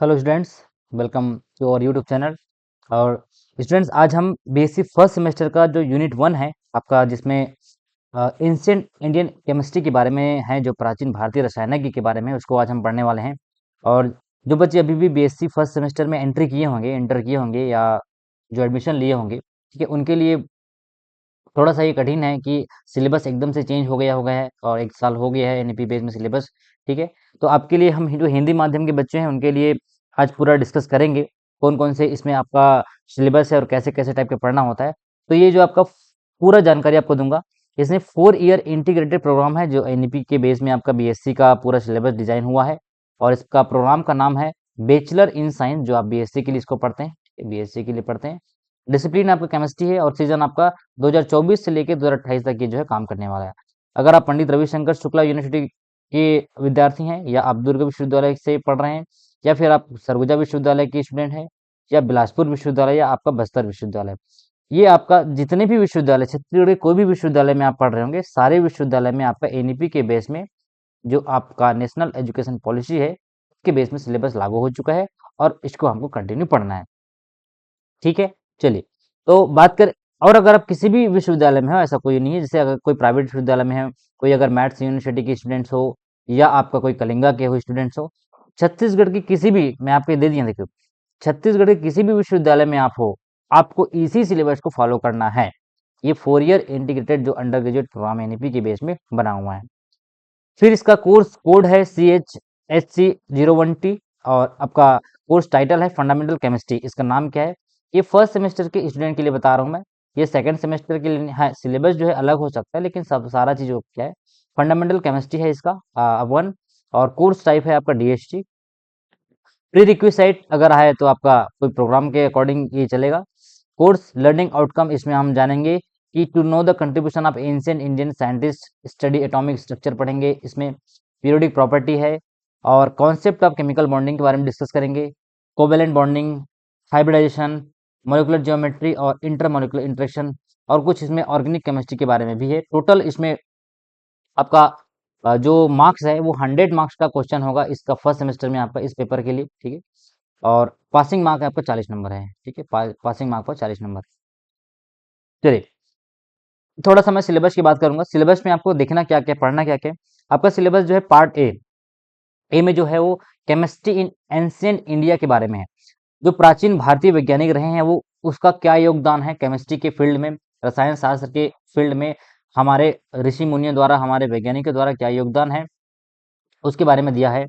Hello students, welcome to our YouTube channel. और students, आज हम बीएससी फर्स्ट सेमेस्टर का जो यूनिट 1 है आपका, जिसमें एंशिएंट इंडियन केमिस्ट्री के बारे में है, जो प्राचीन भारतीय रसायनज्ञ के बारे में, उसको आज हम पढ़ने वाले हैं। और जो बच्चे अभी भी बीएससी फर्स्ट सेमेस्टर में एंटर किए होंगे या जो एडमिशन लिए होंगे, ठीक है, उनके लिए थोड़ा सा ये कठिन है कि सिलेबस एकदम से चेंज हो गया है और 1 साल हो गया है एनईपी बेस में सिलेबस। ठीक है, तो आपके लिए हम जो हिंदी माध्यम के बच्चे हैं उनके लिए आज पूरा डिस्कस करेंगे कौन कौन से इसमें आपका सिलेबस है और कैसे कैसे टाइप के पढ़ना होता है। तो ये जो आपका पूरा जानकारी आपको दूंगा। इसमें 4 ईयर इंटीग्रेटेड प्रोग्राम है जो एनईपी के बेस में आपका बीएससी का पूरा सिलेबस डिजाइन हुआ है। और इसका प्रोग्राम का नाम है बैचलर इन साइंस, जो आप बीएससी के लिए इसको पढ़ते हैं, बीएससी के लिए पढ़ते हैं। डिसिप्लिन आपका केमिस्ट्री है और सीजन आपका 2024 से लेकर 2028 तक ये जो है काम करने वाला है। अगर आप पंडित रविशंकर शुक्ला यूनिवर्सिटी के विद्यार्थी हैं, या आप दुर्ग विश्वविद्यालय से पढ़ रहे हैं, या फिर आप सरगुजा विश्वविद्यालय के स्टूडेंट हैं, या बिलासपुर विश्वविद्यालय, या आपका बस्तर विश्वविद्यालय, ये आपका जितने भी विश्वविद्यालय, छत्तीसगढ़ के कोई भी विश्वविद्यालय में आप पढ़ रहे होंगे, सारे विश्वविद्यालय में आपका एनईपी के बेस में जो आपका नेशनल एजुकेशन पॉलिसी है उसके बेस में सिलेबस लागू हो चुका है और इसको हमको कंटिन्यू पढ़ना है। ठीक है, चलिए, तो बात करें। और अगर आप किसी भी विश्वविद्यालय में हो, ऐसा कोई नहीं है, जैसे अगर कोई प्राइवेट विश्वविद्यालय में है, कोई अगर मैथ्स यूनिवर्सिटी के स्टूडेंट्स हो, या आपका कोई कलिंगा के हो स्टूडेंट्स हो, छत्तीसगढ़ की किसी भी, मैं आपको दे दिया देखिए, छत्तीसगढ़ के किसी भी विश्वविद्यालय में आप हो, आपको इसी सिलेबस को फॉलो करना है। ये 4 ईयर इंटीग्रेटेड जो अंडर ग्रेजुएट प्रोग्राम एनईपी के बेस में बना हुआ है। फिर इसका कोर्स कोड है CHHC01T, और आपका कोर्स टाइटल है फंडामेंटल केमिस्ट्री। इसका नाम क्या है, ये फर्स्ट सेमेस्टर के स्टूडेंट के लिए बता रहा हूँ मैं, ये सेकंड सेमेस्टर के लिए है। सिलेबस जो है अलग हो सकता है, लेकिन सब सारा चीज क्या है, फंडामेंटल केमिस्ट्री है इसका 1। और कोर्स टाइप है आपका DST। प्री रिक्विसाइट अगर है तो आपका कोई प्रोग्राम के अकॉर्डिंग ये चलेगा। कोर्स लर्निंग आउटकम, इसमें हम जानेंगे कि to know the contribution of ancient Indian scientist, study atomic structure पढ़ेंगे। इसमें पीरियोडिक प्रॉपर्टी है, और कॉन्सेप्ट ऑफ केमिकल बॉन्डिंग के बारे में डिस्कस करेंगे, covalent bonding, hybridisation, molecular geometry और इंटरमोलिकुलर इंटरेक्शन, और कुछ इसमें ऑर्गेनिक केमिस्ट्री के बारे में भी है। टोटल इसमें आपका जो मार्क्स है वो 100 मार्क्स का क्वेश्चन होगा इसका फर्स्ट सेमेस्टर में आपका, इस पेपर के लिए। ठीक है, और पासिंग मार्क आपका 40 नंबर है। ठीक है, पासिंग मार्क पर 40 नंबर। चलिए, थोड़ा सा मैं सिलेबस की बात करूंगा। सिलेबस में आपको देखना क्या क्या, पढ़ना क्या क्या। आपका सिलेबस जो है पार्ट ए में जो है वो केमिस्ट्री इन एंशिएंट इंडिया के बारे में है। जो प्राचीन भारतीय वैज्ञानिक रहे हैं वो, उसका क्या योगदान है केमिस्ट्री के फील्ड में, रसायन शास्त्र के फील्ड में, हमारे ऋषि मुनियों द्वारा, हमारे वैज्ञानिकों द्वारा क्या योगदान है, उसके बारे में दिया है।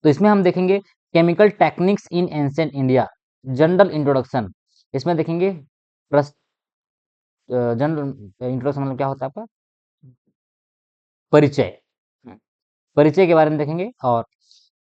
तो इसमें हम देखेंगे chemical techniques in ancient India, general introduction. इसमें देखेंगे जनरल इंट्रोडक्शन मतलब क्या होता है आपका, परिचय। हम्म, परिचय के बारे में देखेंगे। और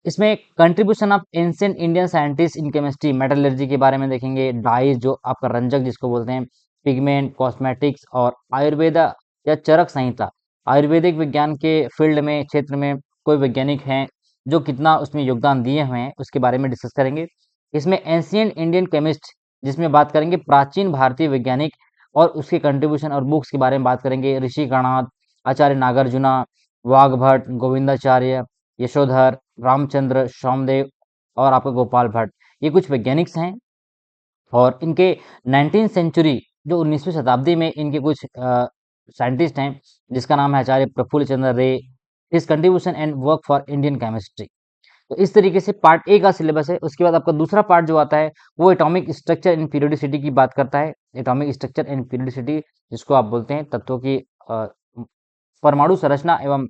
इसमें contribution of ancient Indian scientist in chemistry, metallurgy के बारे में देखेंगे, डाइज जो आपका रंजक जिसको बोलते हैं, पिगमेंट, कॉस्मेटिक्स, और आयुर्वेदा या चरक संहिता, आयुर्वेदिक विज्ञान के फील्ड में, क्षेत्र में कोई वैज्ञानिक हैं जो कितना उसमें योगदान दिए हुए हैं, उसके बारे में डिस्कस करेंगे। इसमें एंशिएंट इंडियन केमिस्ट, जिसमें बात करेंगे प्राचीन भारतीय वैज्ञानिक और उसके कंट्रीब्यूशन और बुक्स के बारे में बात करेंगे, ऋषि गणात, आचार्य नागार्जुना, वाघभट्ट, गोविंदाचार्य, यशोधर, रामचंद्र, सोमदेव, और आपका गोपाल भट्ट, ये कुछ वैज्ञानिक्स हैं। और इनके 19th सेंचुरी, जो 19वीं शताब्दी में इनके कुछ साइंटिस्ट हैं, जिसका नाम है आचार्य प्रफुल्ल चंद्र रे, his contribution and work for Indian chemistry. तो इस तरीके से पार्ट ए का सिलेबस है। उसके बाद आपका दूसरा पार्ट जो आता है वो एटॉमिक स्ट्रक्चर एंड पीरियोडिसिटी की बात करता है। एटॉमिक स्ट्रक्चर एंड पीरियोडिसिटी, जिसको आप बोलते हैं तत्वों की परमाणु संरचना एवं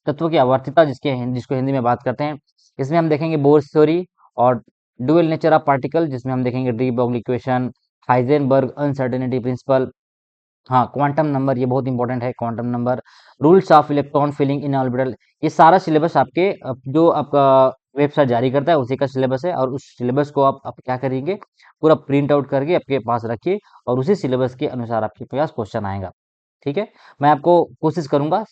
तत्वों की आवर्तिता, जिसको हिंदी में बात करते हैं। इसमें हम देखेंगे बोर्स थ्योरी और डुअल नेचर ऑफ पार्टिकल, जिसमें हम देखेंगे de Broglie equation, Heisenberg uncertainty principle, हाँ क्वांटम नंबर, ये बहुत इंपॉर्टेंट है, quantum number, rules of electron filling in orbital. ये सारा सिलेबस आपके जो आपका वेबसाइट जारी करता है उसी का सिलेबस है। और उस सिलेबस को आप क्या करेंगे, पूरा प्रिंट आउट करके आपके पास रखिए, और उसी सिलेबस के अनुसार आपके पास क्वेश्चन आएगा। ठीक है, मैं आपको कोशिश करूंगा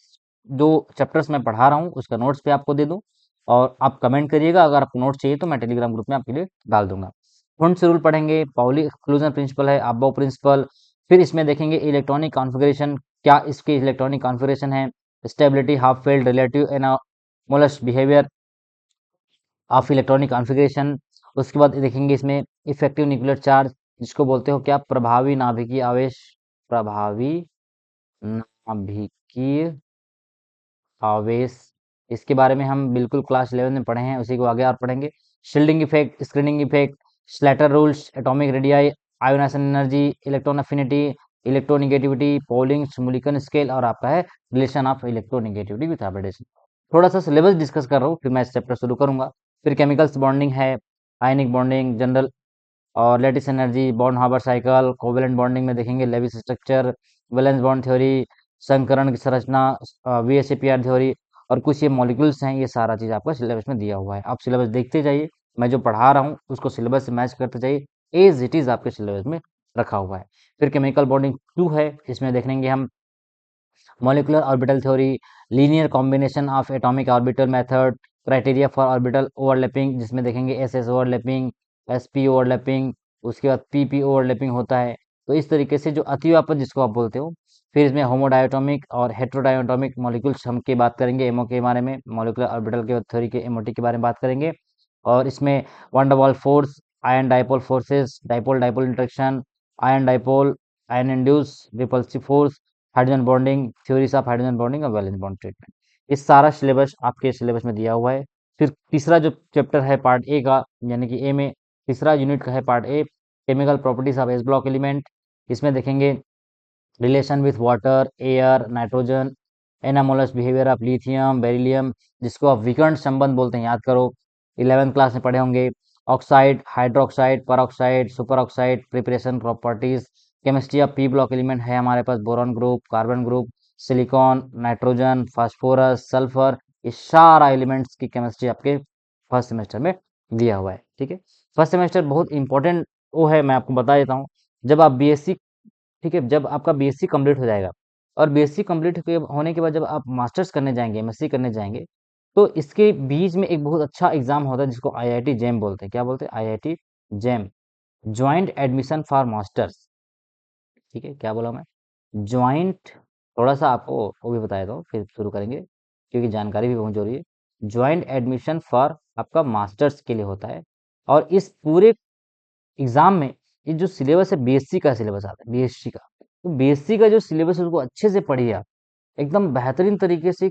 जो चैप्टर्स मैं पढ़ा रहा हूँ उसका नोट्स पे आपको दे दूं, और आप कमेंट करिएगा। अगर आपको नोट्स चाहिए तो मैं टेलीग्राम ग्रुप में आपके लिए डाल दूंगा। हुंड्स रूल पढ़ेंगे, पाउली एक्सक्लूजन प्रिंसिपल है, अबाव प्रिंसिपल। फिर इसमें देखेंगे इलेक्ट्रॉनिक कॉन्फ़िगरेशन, क्या इसके इलेक्ट्रॉनिक कॉन्फ़िगरेशन है, stability, half field, relative anomalous behaviour of electronic configuration, उसके बाद देखेंगे इसमें इफेक्टिव न्यूक्लियर चार्ज, जिसको बोलते हो क्या, प्रभावी नाभिकीय आवेश, प्रभावी नाभिकीय आवेश। इसके बारे में हम बिल्कुल क्लास 11 में पढ़े हैं, उसी को आगे और पढ़ेंगे। Shielding effect, screening effect, Slater rules, atomic radii, ionisation energy, electron affinity, electronegativity, Pauling, Mulliken scale, और आपका है relation of electronegativity with hybridisation. थोड़ा सा सिलेबस डिस्कस कर रहा हूँ, फिर मैं इस चैप्टर शुरू करूंगा। फिर केमिकल्स बॉन्डिंग है, आयनिक बॉन्डिंग, जनरल और lattice energy, bond Haber cycle, covalent bonding में देखेंगे Lewis structure, valence bond theory, संकरण की संरचना, वीएसएपीआर थ्योरी, और कुछ ये मॉलिक्यूल्स हैं। ये सारा चीज आपका सिलेबस में दिया हुआ है, आप सिलेबस देखते जाइए। मैं जो पढ़ा रहा हूँ उसको सिलेबस से मैच करते जाइए, एज इट इज आपके सिलेबस में रखा हुआ है। फिर केमिकल बॉन्डिंग 2 है, इसमें देखेंगे हम molecular orbital theory, linear combination of atomic orbital method, criteria for orbital overlapping, जिसमें देखेंगे SS overlapping, SP overlapping, उसके बाद PP overlapping होता है। तो इस तरीके से जो अतिव्यापन जिसको आप बोलते हो। फिर इसमें होमोडायटोमिक और हेट्रोडायटोमिक मॉलिक्यूल्स हम के बात करेंगे, एमओ के बारे में, मॉलिकुलर ऑर्बिटल के थ्योरी के एमओटी के बारे में बात करेंगे। और इसमें one double force, ion dipole forces, dipole dipole interaction, ion dipole, ion induce repulsive force, hydrogen bonding, theories of hydrogen bonding और वैलेंस बॉन्ड ट्रीटमेंट। ये सारा सिलेबस आपके सिलेबस में दिया हुआ है। फिर तीसरा जो चैप्टर है पार्ट ए का, यानी कि ए में तीसरा यूनिट का है part A, chemical properties of S block element. इसमें देखेंगे relation with water, air, nitrogen, anomalous behaviour of lithium, beryllium, जिसको आप विकर्ण संबंध बोलते हैं, याद करो 11th क्लास में पढ़े होंगे। Oxide, hydroxide, peroxide, super oxide, preparation properties, chemistry of P block element है हमारे पास, boron group, carbon group, silicon, nitrogen, phosphorus, sulphur, ये सारा एलिमेंट्स की केमिस्ट्री आपके फर्स्ट सेमेस्टर में दिया हुआ है। ठीक है, फर्स्ट सेमेस्टर बहुत इंपॉर्टेंट वो है, मैं आपको बता देता हूँ। जब आप बीएससी, ठीक है, जब आपका बीएससी कंप्लीट हो जाएगा और बीएससी कंप्लीट होने के बाद जब आप मास्टर्स करने जाएंगे, एमएससी करने जाएंगे, तो इसके बीच में एक बहुत अच्छा एग्जाम होता है जिसको आईआईटी जेम बोलते हैं। क्या बोलते हैं? IIT JAM, joint admission for masters. ठीक है, क्या बोला मैं? ज्वाइंट, थोड़ा सा आपको वो भी बताया था, फिर शुरू करेंगे क्योंकि जानकारी भी बहुत जरूरी है। ज्वाइंट एडमिशन फॉर आपका मास्टर्स के लिए होता है। और इस पूरे एग्जाम में ये जो सिलेबस है, बीएससी का सिलेबस आता है, बीएससी का। तो बीएससी का जो सिलेबस है उसको अच्छे से पढ़िए आप, एकदम बेहतरीन तरीके से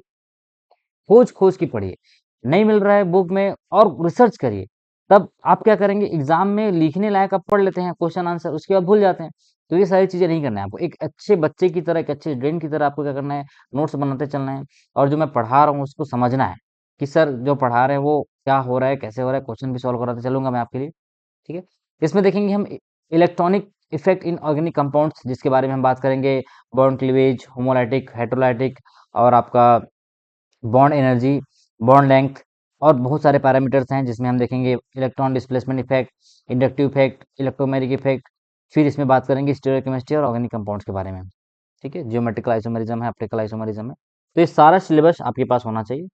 खोज खोज की पढ़िए। नहीं मिल रहा है बुक में और रिसर्च करिए, तब आप क्या करेंगे, एग्जाम में लिखने लायक आप पढ़ लेते हैं क्वेश्चन आंसर, उसके बाद भूल जाते हैं। तो ये सारी चीजें नहीं करना है आपको, एक अच्छे बच्चे की तरह, एक अच्छे स्टूडेंट की तरह आपको क्या करना है, नोट्स बनाते चलना है। और जो मैं पढ़ा रहा हूँ उसको समझना है कि सर जो पढ़ा रहे हैं वो क्या हो रहा है, कैसे हो रहा है, क्वेश्चन भी सॉल्व कराते चलूंगा मैं आपके लिए। ठीक है, इसमें देखेंगे हम electronic effect in organic compounds, जिसके बारे में हम बात करेंगे, बॉन्ड क्लीवेज, होमोलाइटिक, हेट्रोलाइटिक, और आपका बॉन्ड एनर्जी, बॉन्ड लेंथ, और बहुत सारे पैरामीटर्स हैं जिसमें हम देखेंगे electron displacement effect, inductive effect, electromagnetic effect. फिर इसमें बात करेंगे स्टीरियोकेमिस्ट्री और ऑर्गेनिक कंपाउंड्स के बारे में। ठीक है, ज्योमेट्रिकल आइसोमेरिज्म है, ऑप्टिकल आइसोमेरिज्म है। तो ये सारा सिलेबस आपके पास होना चाहिए।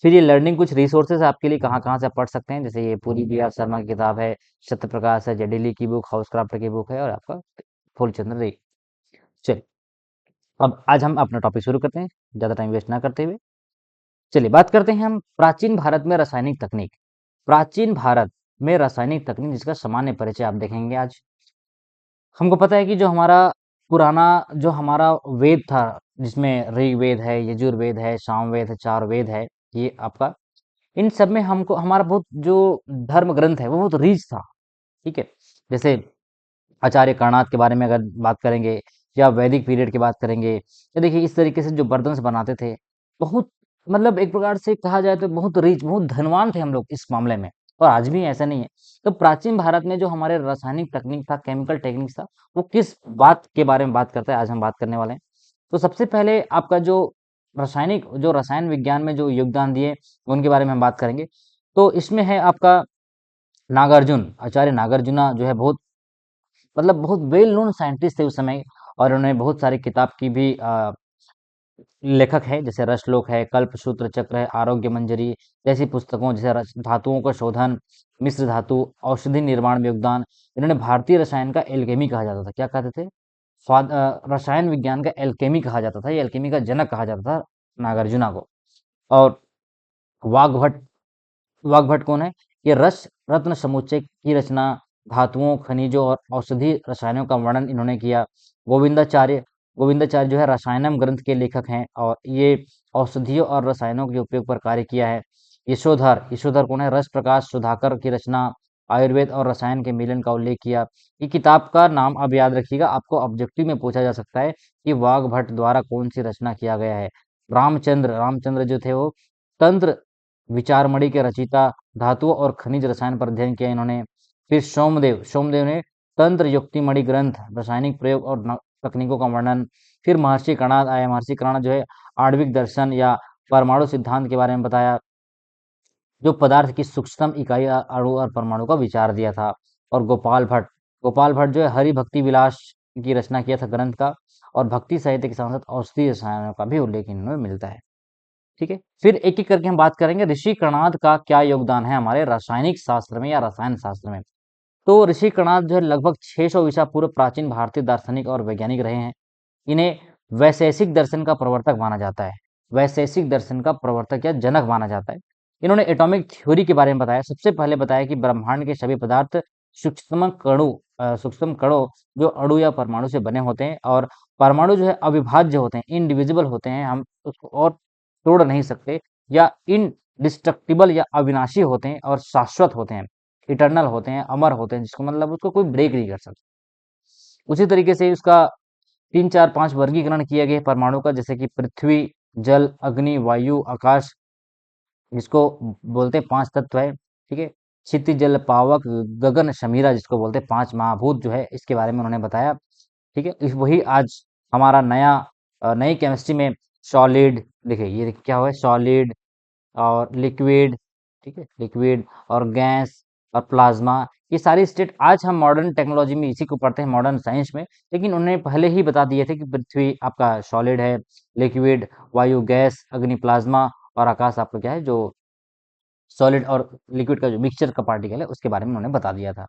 फिर ये लर्निंग कुछ रिसोर्सेज आपके लिए कहाँ कहाँ से आप पढ़ सकते हैं, जैसे ये पूरी बी आर शर्मा की किताब है, सत्य प्रकाश है, जेडिली की बुक, हाउस क्राफ्ट की बुक है, और आपका फूलचंद्र रे। चलिए, अब आज हम अपना टॉपिक शुरू करते हैं, ज़्यादा टाइम वेस्ट ना करते हुए। चलिए बात करते हैं हम प्राचीन भारत में रासायनिक तकनीक। प्राचीन भारत में रासायनिक तकनीक जिसका सामान्य परिचय आप देखेंगे आज। हमको पता है कि जो हमारा पुराना, जो हमारा वेद था, जिसमें ऋग्वेद है, यजुर्वेद है, सामवेद है, चार वेद है, ये आपका, इन सब में हमको हमारा बहुत जो धर्म ग्रंथ है वो बहुत रिच था। ठीक है, जैसे आचार्य कर्णाद के बारे में अगर बात करेंगे, या वैदिक पीरियड की बात करेंगे, तो देखिए इस तरीके से जो बर्तन बनाते थे, बहुत, मतलब एक प्रकार से कहा जाए तो बहुत रिच, बहुत धनवान थे हम लोग इस मामले में। और आज भी ऐसा नहीं है। तो प्राचीन भारत में जो हमारे रासायनिक तकनीक था, केमिकल टेक्निक था, वो किस बात के बारे में बात करता है, आज हम बात करने वाले हैं। तो सबसे पहले आपका जो रासायनिक, जो रसायन विज्ञान में जो योगदान दिए, उनके बारे में हम बात करेंगे। तो इसमें है आपका नागार्जुन, आचार्य नागार्जुना जो है, बहुत, मतलब बहुत वेल नोन साइंटिस्ट थे उस समय। और उन्होंने बहुत सारी किताब की भी लेखक है, जैसे रसलोक है, कल्पसूत्र चक्र है, आरोग्य मंजरी जैसी पुस्तकों, जैसे धातुओं का शोधन, मिश्र धातु, औषधि निर्माण में योगदान। इन्होंने भारतीय रसायन का एल्केमी कहा जाता था, क्या कहते थे, रसायन विज्ञान का एल्केमी कहा जाता था, ये एल्केमी का जनक कहा जाता था नागार्जुना को। और वाघभट्ट, वाघभट्ट कौन है? ये रस रत्न समुच्चय की रचना, धातुओं, खनिजों और औषधि रसायनों का वर्णन इन्होंने किया। गोविंदाचार्य गोविंदाचार्य जो है रसायनम ग्रंथ के लेखक हैं और ये औषधियों और रसायनों के उपयोग पर कार्य किया है। यशोधर कौन है? रस प्रकाश सुधाकर की रचना, आयुर्वेद और रसायन के मिलन का उल्लेख किया। ये किताब का नाम अब याद रखिएगा, आपको ऑब्जेक्टिव में पूछा जा सकता है कि वाघ भट्ट द्वारा कौन सी रचना किया गया है। रामचंद्र जो थे वो तंत्र विचारमणि के रचयिता, धातुओं और खनिज रसायन पर अध्ययन किया इन्होंने। फिर सोमदेव ने तंत्र युक्तिमणि ग्रंथ, रासायनिक प्रयोग और तकनीकों का वर्णन। फिर महर्षि कणाद आए। महर्षि कणाद जो है आणविक दर्शन या परमाणु सिद्धांत के बारे में बताया, जो पदार्थ की सूक्ष्मतम इकाई अणु और परमाणु का विचार दिया था। और गोपाल भट्ट जो है हरि भक्ति विलास की रचना किया था ग्रंथ का, और भक्ति साहित्य के साथ साथ औषधीय रसायनों का भी उल्लेख इनमें मिलता है। ठीक है, फिर एक एक करके हम बात करेंगे ऋषि कणाद का क्या योगदान है हमारे रासायनिक शास्त्र में या रसायन शास्त्र में। तो ऋषि कणाद जो है लगभग 600 ईसा पूर्व प्राचीन भारतीय दार्शनिक और वैज्ञानिक रहे हैं। इन्हें वैशेषिक दर्शन का प्रवर्तक माना जाता है। वैशेषिक दर्शन का प्रवर्तक या जनक माना जाता है। इन्होंने एटॉमिक थ्योरी के बारे में बताया। सबसे पहले बताया कि ब्रह्मांड के सभी पदार्थ सूक्ष्म कणों जो अणु या परमाणु से बने होते हैं, और परमाणु जो है अविभाज्य होते हैं, इनडिविजिबल होते हैं, हम उसको और तोड़ नहीं सकते, या इनडिस्ट्रक्टिबल या अविनाशी होते हैं, और शाश्वत होते हैं, इटर्नल होते हैं, अमर होते हैं, जिसको मतलब उसको कोई ब्रेक नहीं कर सकता। उसी तरीके से उसका 3 4 5 वर्गीकरण किया गया परमाणु का, जैसे कि पृथ्वी, जल, अग्नि, वायु, आकाश, जिसको बोलते हैं 5 तत्व है। ठीक है, क्षितिज, जल, पावक, गगन, समीरा, जिसको बोलते हैं 5 महाभूत, जो है इसके बारे में उन्होंने बताया। ठीक है, वही आज हमारा नई केमिस्ट्री में सॉलिड, देखिए ये क्या हुआ है, सॉलिड और लिक्विड, ठीक है, लिक्विड और गैस और प्लाज्मा, ये सारी स्टेट आज हम मॉडर्न टेक्नोलॉजी में इसी को पढ़ते हैं, मॉडर्न साइंस में। लेकिन उन्होंने पहले ही बता दिए थे कि पृथ्वी आपका सॉलिड है, लिक्विड, वायु गैस, अग्नि प्लाज्मा, और आकाश आपका क्या है, जो सॉलिड और लिक्विड का जो मिक्सचर का पार्टिकल है, उसके बारे में उन्होंने बता दिया था।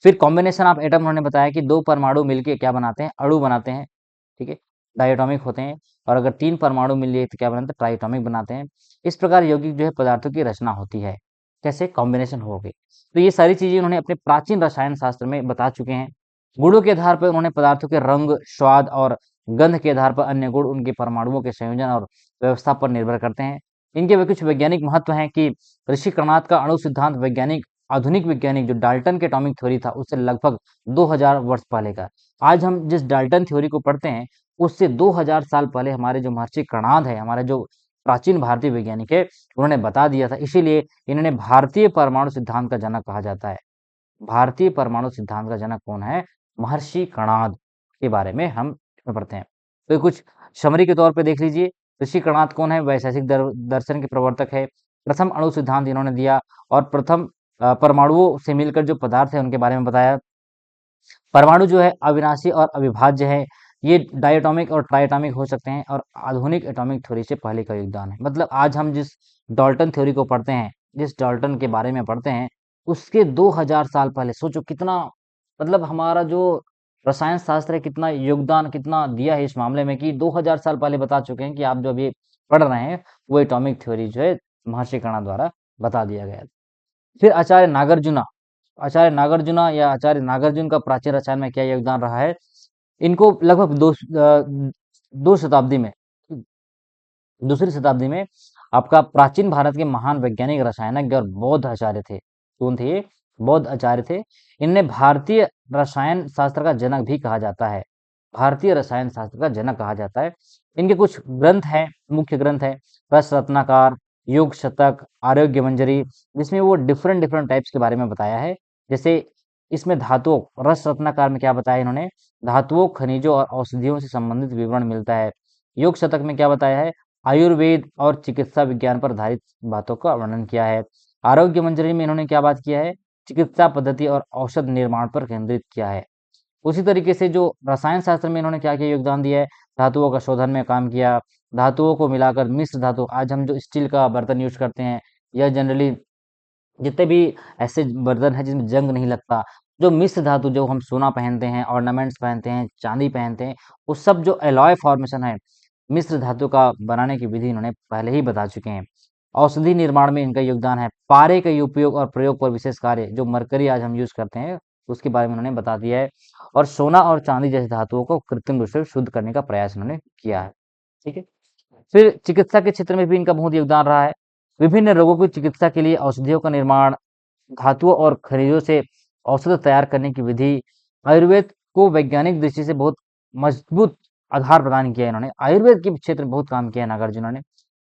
फिर कॉम्बिनेशन ऑफ एटम उन्होंने बताया कि 2 परमाणु मिलके क्या बनाते हैं, अणु बनाते हैं। ठीक है, डायटोमिक होते हैं। और अगर 3 परमाणु मिल जाए तो क्या बनाते हैं, ट्राइटोमिक बनाते हैं। इस प्रकार यौगिक जो है पदार्थों की रचना होती है, कैसे कॉम्बिनेशन हो गई। तो ये सारी चीजें उन्होंने अपने प्राचीन रसायन शास्त्र में बता चुके हैं। गुणों के आधार पर उन्होंने पदार्थों के रंग, स्वाद और गंध के आधार पर अन्य गुण उनके परमाणुओं के संयोजन और व्यवस्था पर निर्भर करते हैं। इनके वे कुछ वैज्ञानिक महत्व हैं कि ऋषि कर्णाद का अणु सिद्धांत आधुनिक वैज्ञानिक जो डाल्टन के एटॉमिक थ्योरी था, उससे लगभग 2000 वर्ष पहले का। आज हम जिस डाल्टन थ्योरी को पढ़ते हैं, उससे 2000 साल पहले हमारे जो महर्षि कर्णाद है, हमारे जो प्राचीन भारतीय वैज्ञानिक है, उन्होंने बता दिया था। इसीलिए इन्होंने भारतीय परमाणु सिद्धांत का जनक कहा जाता है। भारतीय परमाणु सिद्धांत का जनक कौन है? महर्षि कर्णाद के बारे में हम इसमें पढ़ते हैं। तो कुछ समरी के तौर पे देख लीजिए, ऋषि कर्णाद कौन है? वैशेषिक दर्शन के प्रवर्तक है। प्रथम अणु सिद्धांत इन्होंने दिया, और प्रथम परमाणुओं से मिलकर जो पदार्थ है उनके बारे में बताया। परमाणु जो है अविनाशी और अविभाज्य है। ये डायटोमिक और ट्राइटोमिक हो सकते हैं, और आधुनिक एटॉमिक थ्योरी से पहले का योगदान है। मतलब आज हम जिस डाल्टन थ्योरी को पढ़ते हैं, जिस डाल्टन के बारे में पढ़ते हैं, उसके 2000 साल पहले सोचो कितना, मतलब हमारा जो रसायन शास्त्र है कितना योगदान कितना दिया है इस मामले में, कि 2000 साल पहले बता चुके हैं कि आप जो अभी पढ़ रहे हैं वो एटॉमिक थ्योरी जो है महर्षि कणा द्वारा बता दिया गया है। फिर आचार्य नागार्जुन का प्राचीन रसायन में क्या योगदान रहा है? इनको लगभग दो शताब्दी में दूसरी शताब्दी में आपका प्राचीन भारत के महान वैज्ञानिक, रसायनज्ञ और बौद्ध आचार्य थे। कौन थे ये? बौद्ध आचार्य थे। इन्हें भारतीय रसायन शास्त्र का जनक भी कहा जाता है। भारतीय रसायन शास्त्र का जनक कहा जाता है। इनके कुछ ग्रंथ हैं, मुख्य ग्रंथ है रस रत्नाकर, योग शतक, आरोग्य मंजरी, जिसमें वो डिफरेंट डिफरेंट टाइप्स के बारे में बताया है। जैसे इसमें धातुओं, रस रत्नाकर में क्या बताया इन्होंने? धातुओं, खनिजों और औषधियों से संबंधित विवरण मिलता है। योग शतक में क्या बताया है? आयुर्वेद और चिकित्सा विज्ञान पर आधारित बातों का वर्णन किया है। आरोग्य मंजरी में इन्होंने क्या बात किया है? चिकित्सा पद्धति और औषध निर्माण पर केंद्रित किया है। उसी तरीके से जो रसायन शास्त्र में इन्होंने क्या क्या योगदान दिया है? धातुओं का शोधन में काम किया, धातुओं को मिलाकर मिश्र धातु, आज हम जो स्टील का बर्तन यूज करते हैं, या जनरली जितने भी ऐसे बर्तन है जिसमें जंग नहीं लगता, जो मिश्र धातु, जो हम सोना पहनते हैं, ऑर्नामेंट्स पहनते हैं, चांदी पहनते हैं, वो सब जो एलॉय फॉर्मेशन है, मिश्र धातु का बनाने की विधि इन्होंने पहले ही बता चुके हैं। औषधि निर्माण में इनका योगदान है। पारे का उपयोग और प्रयोग पर विशेष कार्य, जो मरकरी आज हम यूज करते हैं उसके बारे में उन्होंने बता दिया है। और सोना और चांदी जैसे धातुओं को कृत्रिम रूप से शुद्ध करने का प्रयास उन्होंने किया है। ठीक है। फिर चिकित्सा के क्षेत्र में भी इनका बहुत योगदान रहा है। विभिन्न रोगों की चिकित्सा के लिए औषधियों का निर्माण, धातुओं और खनिजों से औषध तैयार करने की विधि, आयुर्वेद को वैज्ञानिक दृष्टि से बहुत मजबूत आधार प्रदान किया इन्होंने। आयुर्वेद के क्षेत्र में बहुत काम किया है नागार्जुन ने।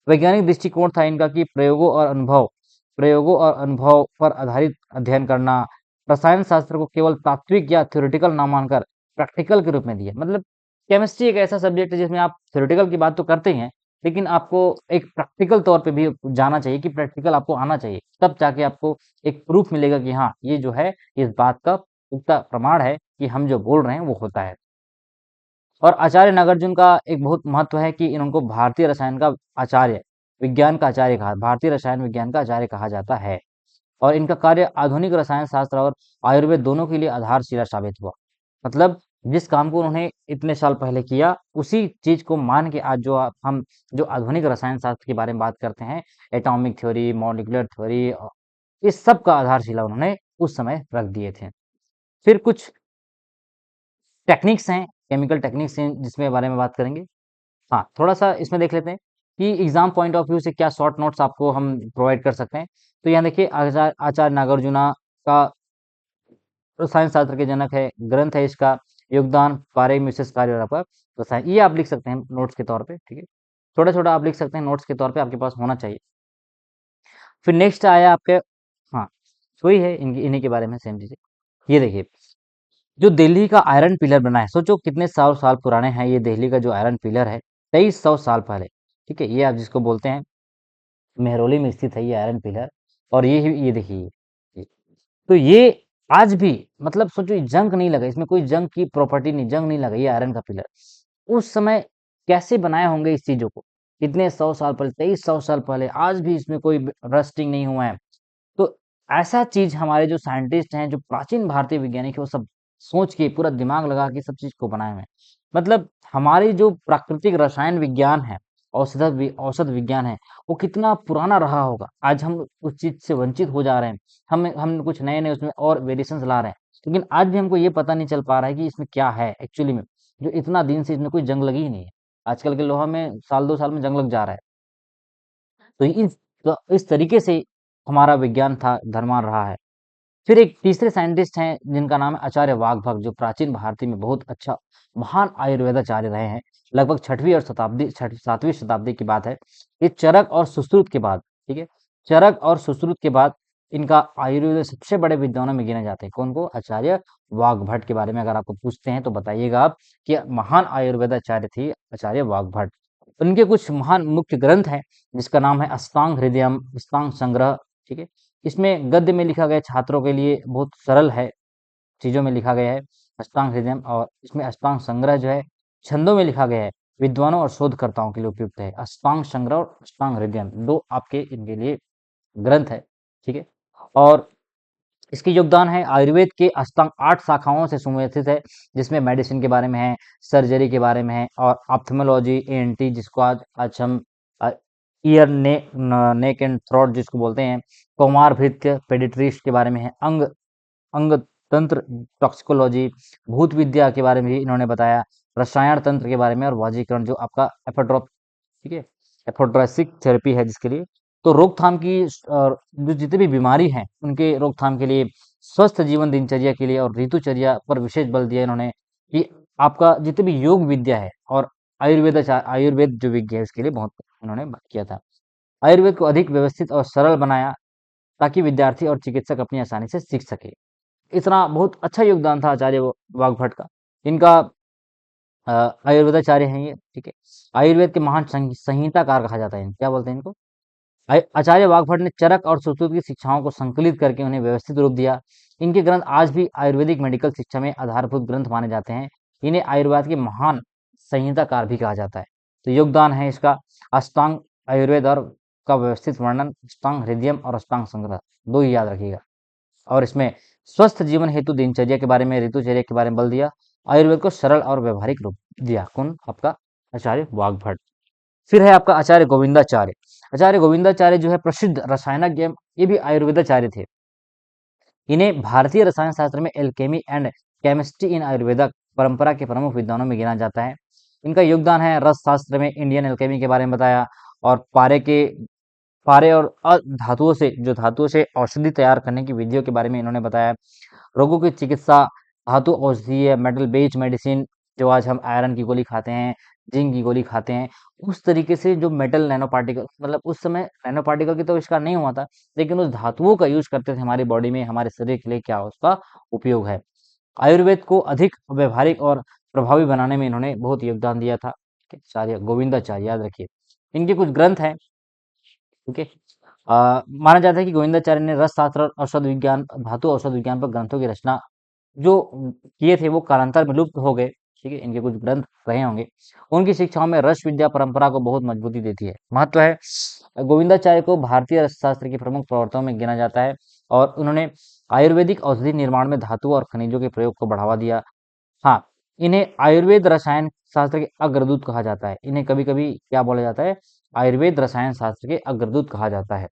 वैज्ञानिक दृष्टिकोण था इनका कि प्रयोगों और अनुभव पर आधारित अध्ययन करना, रसायन शास्त्र को केवल तात्विक या थ्योरेटिकल ना मानकर प्रैक्टिकल के रूप में दिया। मतलब केमिस्ट्री एक ऐसा सब्जेक्ट है जिसमें आप थ्योरेटिकल की बात तो करते ही हैं, लेकिन आपको एक प्रैक्टिकल तौर पे भी जाना चाहिए कि प्रैक्टिकल आपको आना चाहिए, तब जाके आपको एक प्रूफ मिलेगा कि हाँ, ये जो है इस बात का पुख्ता प्रमाण है कि हम जो बोल रहे हैं वो होता है। और आचार्य नागार्जुन का एक बहुत महत्व है कि इनको भारतीय रसायन का आचार्य, विज्ञान का आचार्य कहा, भारतीय रसायन विज्ञान का आचार्य कहा जाता है। और इनका कार्य आधुनिक रसायन शास्त्र और आयुर्वेद दोनों के लिए आधारशिला साबित हुआ। मतलब जिस काम को उन्होंने इतने साल पहले किया, उसी चीज को मान के आज हम जो आधुनिक रसायन शास्त्र के बारे में बात करते हैं, एटॉमिक थ्योरी, मॉलिक्यूलर थ्योरी, इस सब का आधारशिला उन्होंने उस समय रख दिए थे। फिर कुछ टेक्निक्स हैं, केमिकल टेक्निक्स हैं जिसमें बारे में बात करेंगे। हाँ, थोड़ा-सा इसमें देख लेते हैं कि एग्ज़ाम पॉइंट ऑफ व्यू से क्या शॉर्ट नोट्स आपको हम प्रोवाइड कर सकते हैं। तो यहाँ देखिए, आचार्य नागार्जुना का रसायन शास्त्र के जनक है, ग्रंथ है इसका, योगदान, पारे में विशेष कार्य और आपका रसायन, ये आप लिख सकते हैं नोट्स के तौर पे, ठीक है। छोटा-छोटा आप लिख सकते हैं नोट्स के तौर पे, आपके पास होना चाहिए। फिर नेक्स्ट आया आपके, हाँ, वही है इन्हीं के बारे में सेम चीज़ें। ये देखिए, जो दिल्ली का आयरन पिलर बना है, सोचो कितने सौ साल पुराने हैं ये दिल्ली का जो आयरन पिलर है, 2300 साल पहले। ठीक है, ये आप जिसको बोलते हैं, मेहरौली में स्थित है ये आयरन पिलर। और ये देखिए, ये तो ये आज भी, मतलब सोचो, ये जंग नहीं लगा, इसमें कोई जंग की प्रॉपर्टी नहीं, जंग नहीं लगा, ये आयरन का पिलर उस समय कैसे बनाए होंगे इस चीजों को, कितने सौ साल पहले, 2300 साल पहले, आज भी इसमें कोई रस्टिंग नहीं हुआ है। तो ऐसा चीज हमारे जो साइंटिस्ट हैं, जो प्राचीन भारतीय वैज्ञानिक है, वो सब सोच के पूरा दिमाग लगा के सब चीज को बनाए हुए हैं। मतलब हमारी जो प्राकृतिक रसायन विज्ञान है, औषध विज्ञान है, वो कितना पुराना रहा होगा। आज हम उस चीज से वंचित हो जा रहे हैं। हम कुछ नए नए उसमें और वेरिएशंस ला रहे हैं, लेकिन आज भी हमको ये पता नहीं चल पा रहा है कि इसमें क्या है एक्चुअली में, जो इतना दिन से इसमें कोई जंग लगी ही नहीं है। आजकल के लोहा में साल 2 साल में जंग लग जा रहा है। तो इस तरीके से हमारा विज्ञान था, धर्मान रहा है। फिर एक तीसरे साइंटिस्ट हैं जिनका नाम है आचार्य वाग्भट, जो प्राचीन भारतीय में बहुत अच्छा महान आयुर्वेदाचार्य रहे हैं। लगभग 7वीं शताब्दी की बात है। ये चरक और सुश्रुत के बाद, ठीक है, चरक और सुश्रुत के बाद इनका आयुर्वेद में सबसे बड़े विद्वानों में गिने जाते हैं। कौन को? आचार्य वाग्भट के बारे में अगर आपको पूछते हैं तो बताइएगा आप कि महान आयुर्वेदाचार्य थे आचार्य वाग्भट। उनके कुछ महान मुख्य ग्रंथ हैं जिसका नाम है अष्टांग हृदयम, अष्टांग संग्रह। ठीक है, इसमें गद्य में लिखा गया, छात्रों के लिए बहुत सरल है, चीजों में लिखा गया है अष्टांग हृदयम। और इसमें अष्टांग संग्रह जो है छंदों में लिखा गया है, विद्वानों और शोधकर्ताओं के लिए उपयुक्त है। अष्टांग संग्रह और अष्टांग हृदयम, दो आपके इनके लिए ग्रंथ है। ठीक है, और इसके योगदान है आयुर्वेद के अष्टांग 8 शाखाओं से सुमेधित है, जिसमें मेडिसिन के बारे में है, सर्जरी के बारे में है, और ऑप्थेमोलॉजी, एएनटी जिसको आज हम ईयर नेक एंड थ्रोट जिसको बोलते हैं, कौमार भृत्य पेडिट्रिस्ट के बारे में है, अंग अंग तंत्र टॉक्सिकोलॉजी, भूत विद्या के बारे में भी इन्होंने बताया, रसायन तंत्र के बारे में, और वाजीकरण जो आपका एफोड्रोप, ठीक है, एफोड्रेसिक थेरेपी है जिसके लिए। तो रोकथाम की जो जितनी भी बीमारी है उनके रोकथाम के लिए, स्वस्थ जीवन दिनचर्या के लिए और ऋतुचर्या पर विशेष बल दिया इन्होंने कि आपका जितनी भी योग विद्या है और आयुर्वेद जो विज्ञा है इसके लिए बहुत उन्होंने बात किया था। आयुर्वेद को अधिक व्यवस्थित और सरल बनाया ताकि विद्यार्थी और चिकित्सक अपनी आसानी से सीख सके। इतना बहुत अच्छा योगदान था आचार्य वाग्भट का। इनका आयुर्वेदाचार्य हैं ये, ठीक है। आयुर्वेद के महान संहिताकार कहा जाता है, क्या बोलते हैं इनको? आचार्य वाग्भट ने चरक और सुश्रुत की शिक्षाओं को संकलित करके उन्हें व्यवस्थित रूप दिया। इनके ग्रंथ आज भी आयुर्वेदिक मेडिकल शिक्षा में आधारभूत ग्रंथ माने जाते हैं। इन्हें आयुर्वेद के महान संहिताकार भी कहा जाता है। तो योगदान है इसका अष्टांग आयुर्वेद और का व्यवस्थित वर्णन, अष्टांग हृदयम और अष्टांग संग्रह, दो ही याद रखिएगा। और इसमें स्वस्थ जीवन हेतु दिनचर्या के बारे में, ऋतुचर्या के बारे में बल दिया। आयुर्वेद को सरल और व्यवहारिक रूप दिया। कौन? आपका आचार्य वाग्भट। फिर है आपका आचार्य गोविंदाचार्य। आचार्य गोविंदाचार्य जो है प्रसिद्ध रसायनज्ञ, ये भी आयुर्वेदाचार्य थे। इन्हें भारतीय रसायन शास्त्र में alchemy and chemistry in Ayurveda परंपरा के प्रमुख विद्वानों में गिना जाता है। इनका योगदान है रस शास्त्र में इंडियन एल्केमी के बारे में बताया, और पारे और धातुओं से, जो धातुओं से औषधि तैयार करने की विधियों के बारे में इन्होंने बताया। रोगों की चिकित्सा, धातु औषधीय, मेटल बेस्ड मेडिसिन, जो आज हम आयरन की गोली खाते हैं, जिंक की गोली खाते हैं, उस तरीके से जो मेटल नैनो पार्टिकल, मतलब उस समय नैनो पार्टिकल की तो आविष्कार नहीं हुआ था, लेकिन उस धातुओं का यूज करते थे हमारी बॉडी में, हमारे शरीर के लिए क्या उसका उपयोग है। आयुर्वेद को अधिक व्यवहारिक और प्रभावी बनाने में इन्होंने बहुत योगदान दिया था। ठीक है, आचार्य गोविंदाचार्य, याद रखिए। इनके कुछ ग्रंथ हैं। ठीक है, माना जाता है कि गोविंदाचार्य ने रस शास्त्र और औषध विज्ञान, धातु औषध विज्ञान पर ग्रंथों की रचना जो किए थे वो कालांतर में लुप्त हो गए। ठीक है, इनके कुछ ग्रंथ रहे होंगे। उनकी शिक्षाओं में रस विद्या परंपरा को बहुत मजबूती देती है, महत्व है। गोविंदाचार्य को भारतीय रस शास्त्र के प्रमुख प्रवर्तकों में गिना जाता है, और उन्होंने आयुर्वेदिक औषधि निर्माण में धातु और खनिजों के प्रयोग को बढ़ावा दिया। हाँ, इन्हें आयुर्वेद रसायन शास्त्र के अग्रदूत कहा जाता है। इन्हें कभी कभी क्या बोला जाता है, आयुर्वेद रसायन शास्त्र के अग्रदूत कहा जाता है।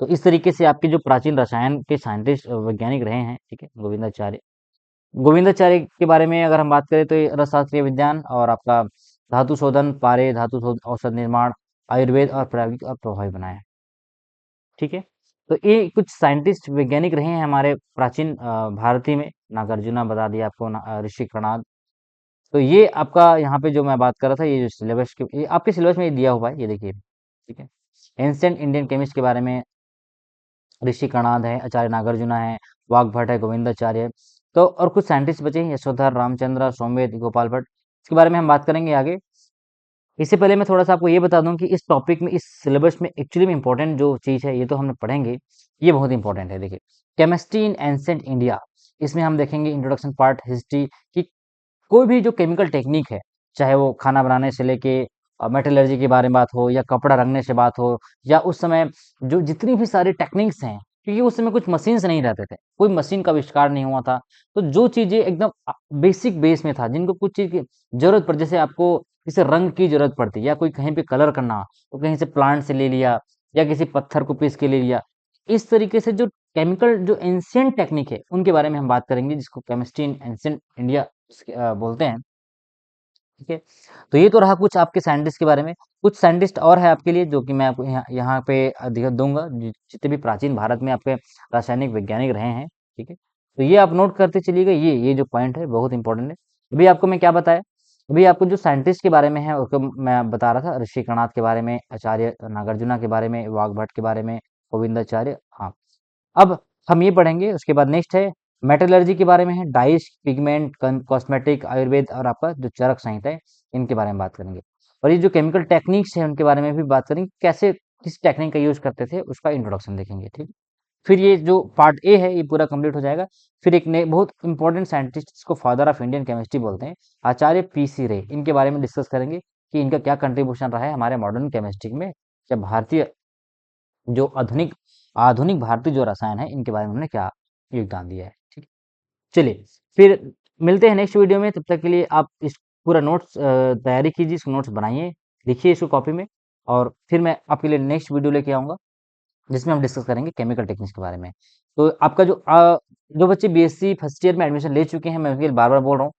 तो इस तरीके से आपके जो प्राचीन रसायन के साइंटिस्ट, वैज्ञानिक रहे हैं, ठीक है, गोविंदाचार्य। गोविंदाचार्य के बारे में अगर हम बात करें तो ये रसशास्त्रीय विज्ञान और आपका धातु शोधन, पारे, धातु शोध, औषध निर्माण, आयुर्वेद और प्रायोगिक और प्रभावी बनाया। ठीक है, तो ये कुछ साइंटिस्ट, वैज्ञानिक रहे हैं हमारे प्राचीन भारतीय में। नागार्जुना बता दिया आपको, ऋषि कर्णाद। तो ये आपका यहाँ पे जो मैं बात कर रहा था, ये जो सिलेबस के, ये आपके सिलेबस में ये दिया हुआ है, ये देखिए। ठीक है, एंशिएंट इंडियन केमिस्ट के बारे में ऋषि कणाद है, आचार्य नागार्जुना है, वाग्भट है, गोविंदाचार्य है। तो और कुछ साइंटिस्ट बचे हैं, यशोधर, रामचंद्र, सोमवेद, गोपाल भट्ट। इसके बारे में हम बात करेंगे आगे। इससे पहले मैं थोड़ा सा आपको ये बता दूं कि इस टॉपिक में, इस सिलेबस में एक्चुअली में इंपॉर्टेंट जो चीज है, ये तो हमने पढ़ेंगे, ये बहुत इंपॉर्टेंट है। देखिए, केमिस्ट्री इन एंशिएंट इंडिया, इसमें हम देखेंगे इंट्रोडक्शन पार्ट, हिस्ट्री की कोई भी जो केमिकल टेक्निक है, चाहे वो खाना बनाने से लेके मेटलर्जी के बारे में बात हो, या कपड़ा रंगने से बात हो, या उस समय जो जितनी भी सारी टेक्निक्स हैं, क्योंकि उस समय कुछ मशीन्स नहीं रहते थे, कोई मशीन का आविष्कार नहीं हुआ था। तो जो चीजें एकदम बेसिक बेस में था, जिनको कुछ चीज की जरूरत पड़, जैसे आपको किसी रंग की जरूरत पड़ती, या कोई कहीं पे कलर करना हो, तो कहीं से प्लांट से ले लिया, या किसी पत्थर को पीस के ले लिया। इस तरीके से जो केमिकल, जो एंशियंट टेक्निक है, उनके बारे में हम बात करेंगे, जिसको केमिस्ट्री इन एंशियंट इंडिया बोलते हैं। ठीक है, तो ये तो रहा कुछ आपके साइंटिस्ट के बारे में। कुछ साइंटिस्ट और है आपके लिए, जो कि मैं आपको यहाँ पे अधिक दूंगा, जितने भी प्राचीन भारत में आपके रासायनिक वैज्ञानिक रहे हैं। ठीक है, तो ये आप नोट करते चलिएगा, ये जो पॉइंट है बहुत इंपॉर्टेंट है। अभी आपको मैं क्या बताया, अभी आपको जो साइंटिस्ट के बारे में है उसको मैं बता रहा था, ऋषि कणाद के बारे में, आचार्य नागार्जुना के बारे में, वाग्भट के बारे में, गोविंदाचार्य। हाँ, अब हम ये पढ़ेंगे, उसके बाद नेक्स्ट है मेटलर्जी के बारे में, है डाइस, पिगमेंट, कॉस्मेटिक, आयुर्वेद और आपका जो चरक संहिता है, इनके बारे में बात करेंगे। और ये जो केमिकल टेक्निक्स है, उनके बारे में भी बात करेंगे, कैसे किस टेक्निक का यूज करते थे, उसका इंट्रोडक्शन देखेंगे। ठीक, फिर ये जो पार्ट ए है, ये पूरा कंप्लीट हो जाएगा। फिर एक नए बहुत इंपॉर्टेंट साइंटिस्ट, जिसको फादर ऑफ इंडियन केमिस्ट्री बोलते हैं, आचार्य पीसी रे, इनके बारे में डिस्कस करेंगे कि इनका क्या कंट्रीब्यूशन रहा है हमारे मॉडर्न केमिस्ट्री में, जब भारतीय जो आधुनिक आधुनिक भारतीय जो रसायन है, इनके बारे में उन्होंने क्या योगदान दिया है। ठीक है, चलिए फिर मिलते हैं नेक्स्ट वीडियो में। तब तक के लिए आप इस पूरा नोट्स तैयारी कीजिए, इसको नोट्स बनाइए, लिखिए इसको कॉपी में, और फिर मैं आपके लिए नेक्स्ट वीडियो लेके आऊँगा, जिसमें हम डिस्कस करेंगे केमिकल टेक्निक्स के बारे में। तो आपका जो बच्चे बीएससी फर्स्ट ईयर में एडमिशन ले चुके हैं, मैं उनके लिए बार-बार बोल रहा हूँ,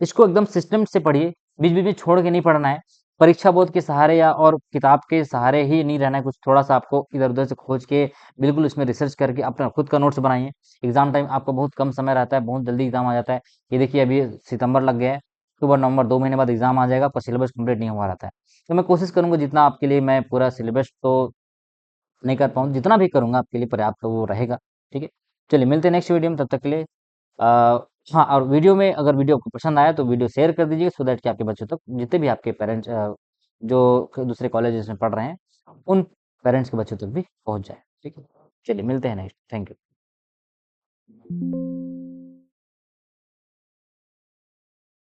इसको एकदम सिस्टम से पढ़िए, बीच-बीच में छोड़ के नहीं पढ़ना है। परीक्षा बोर्ड के सहारे या और किताब के सहारे ही नहीं रहना है, कुछ थोड़ा-सा आपको इधर-उधर से खोज के, बिल्कुल उसमें रिसर्च करके अपना खुद का नोट्स बनाइए। एग्ज़ाम टाइम आपका बहुत कम समय रहता है, बहुत जल्दी एग्ज़ाम आ जाता है। ये देखिए, अभी सितंबर लग गया है, अक्टूबर, नवंबर 2 महीने बाद एग्ज़ाम आ जाएगा, आपका सिलेबस कंप्लीट नहीं हुआ रहता है। तो मैं कोशिश करूँगा जितना आपके लिए, मैं पूरा सिलेबस तो नहीं कर पाऊँ, जितना भी करूँगा आपके लिए पर्याप्त वो रहेगा। ठीक है? चलिए मिलते हैं नेक्स्ट वीडियो में, तब तक के लिए हाँ, और वीडियो में अगर वीडियो आपको पसंद आया तो वीडियो शेयर कर दीजिए, सो दैट कि आपके बच्चों तक, जितने भी आपके पेरेंट्स जो दूसरे कॉलेजेस में पढ़ रहे हैं, उन पेरेंट्स के बच्चों तक भी पहुँच जाए। ठीक है? चलिए मिलते हैं नेक्स्ट। Thank you.